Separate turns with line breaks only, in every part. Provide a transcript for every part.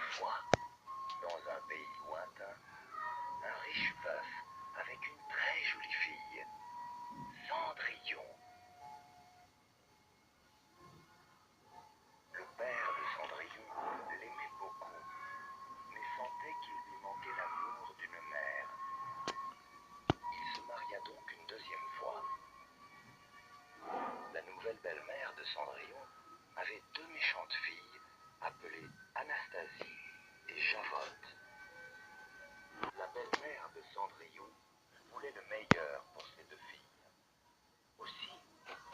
fois, dans un pays lointain, un riche veuf avec une très jolie fille, Cendrillon. Le père de Cendrillon l'aimait beaucoup, mais sentait qu'il lui manquait l'amour d'une mère. Il se maria donc une deuxième fois. La nouvelle belle-mère de Cendrillon avait deux méchantes filles appelées Anastasie et Javotte. La belle-mère de Cendrillon voulait le meilleur pour ses deux filles. Aussi,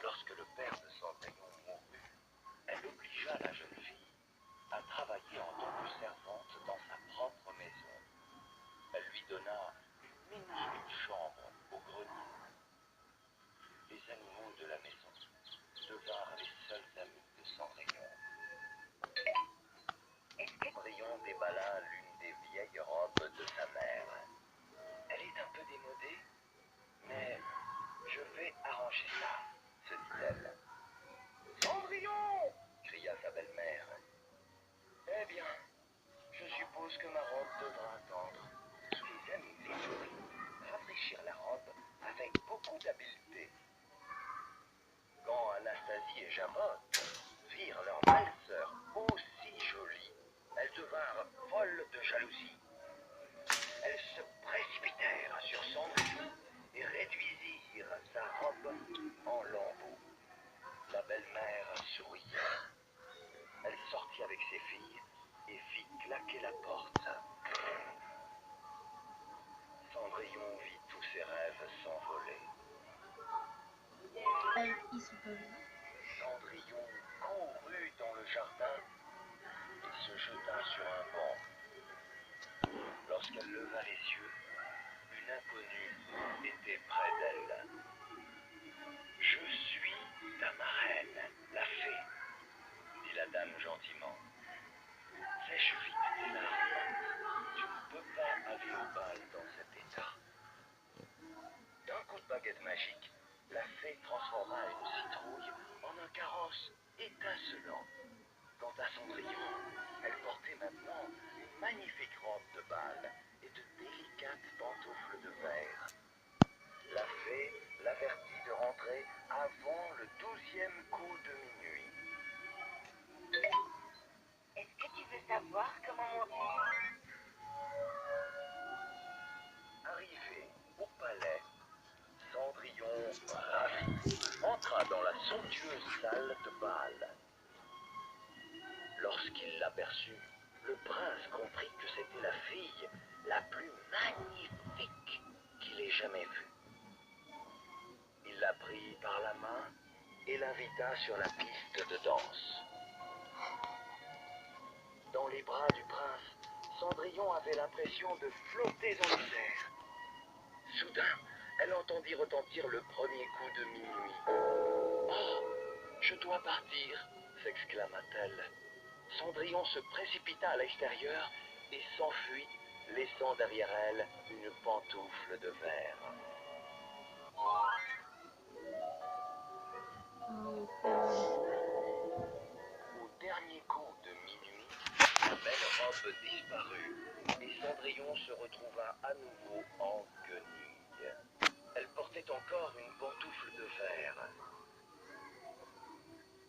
lorsque le père de Cendrillon mourut, elle obligea la jeune fille à travailler en tant que servante dans sa propre maison. Elle lui donna une minuscule chambre au grenier. Les animaux de la maison devinrent les seuls amis de Cendrillon. Cendrillon déballa l'une des vieilles robes de sa mère. Elle est un peu démodée, mais je vais arranger ça, se dit-elle. Cendrillon! Cria sa belle-mère. Eh bien, je suppose que ma robe devra attendre. Les amis les souris rafraîchirent la robe avec beaucoup d'habileté. Quand Anastasie et Javotte virent leur belle-sœur aussi jolie, elles devinrent folles de jalousie. Elles se précipitèrent sur Cendrillon et réduisirent sa robe en lambeaux. La belle-mère souriait. Elle sortit avec ses filles et fit claquer la porte. Cendrillon vit tous ses rêves s'envoler. Cendrillon courut dans le jardin et se jeta sur un banc. Lorsqu'elle leva les yeux, une inconnue était près d'elle. « Je suis ta marraine, la fée, » dit la dame gentiment. « Sèche vite tes larmes, tu ne peux pas aller au bal dans cet état. » D'un coup de baguette magique, la fée transforma une citrouille en un carrosse étincelant. Quant à Cendrillon, elle portait maintenant une magnifique robe de bal et de délicates pantoufles de verre. La fée l'avertit de rentrer avant le 12e coup de minuit.
Est-ce que tu veux savoir comment mon...
Arrivé au palais, Cendrillon, ravi, entra dans la somptueuse salle de bal. Lorsqu'il l'aperçut, le prince comprit que c'était la fille la plus magnifique qu'il ait jamais vue. Il la prit par la main et l'invita sur la piste de danse. Dans les bras du prince, Cendrillon avait l'impression de flotter dans les airs. Soudain, elle entendit retentir le premier coup de minuit. « Oh, je dois partir !» s'exclama-t-elle. Cendrillon se précipita à l'extérieur et s'enfuit, laissant derrière elle une pantoufle de verre. Au dernier coup de minuit, la belle robe disparut et Cendrillon se retrouva à nouveau en guenille. Elle portait encore une pantoufle de verre.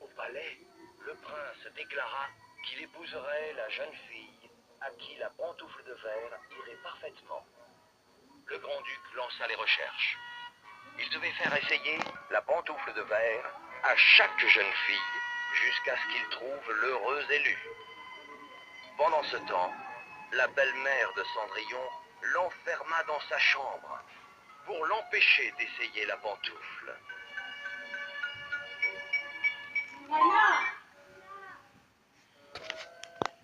Au palais, le prince déclara qu'il épouserait la jeune fille à qui la pantoufle de verre irait parfaitement. Le grand-duc lança les recherches. Il devait faire essayer la pantoufle de verre à chaque jeune fille jusqu'à ce qu'il trouve l'heureux élu. Pendant ce temps, la belle-mère de Cendrillon l'enferma dans sa chambre pour l'empêcher d'essayer la pantoufle.
Nana!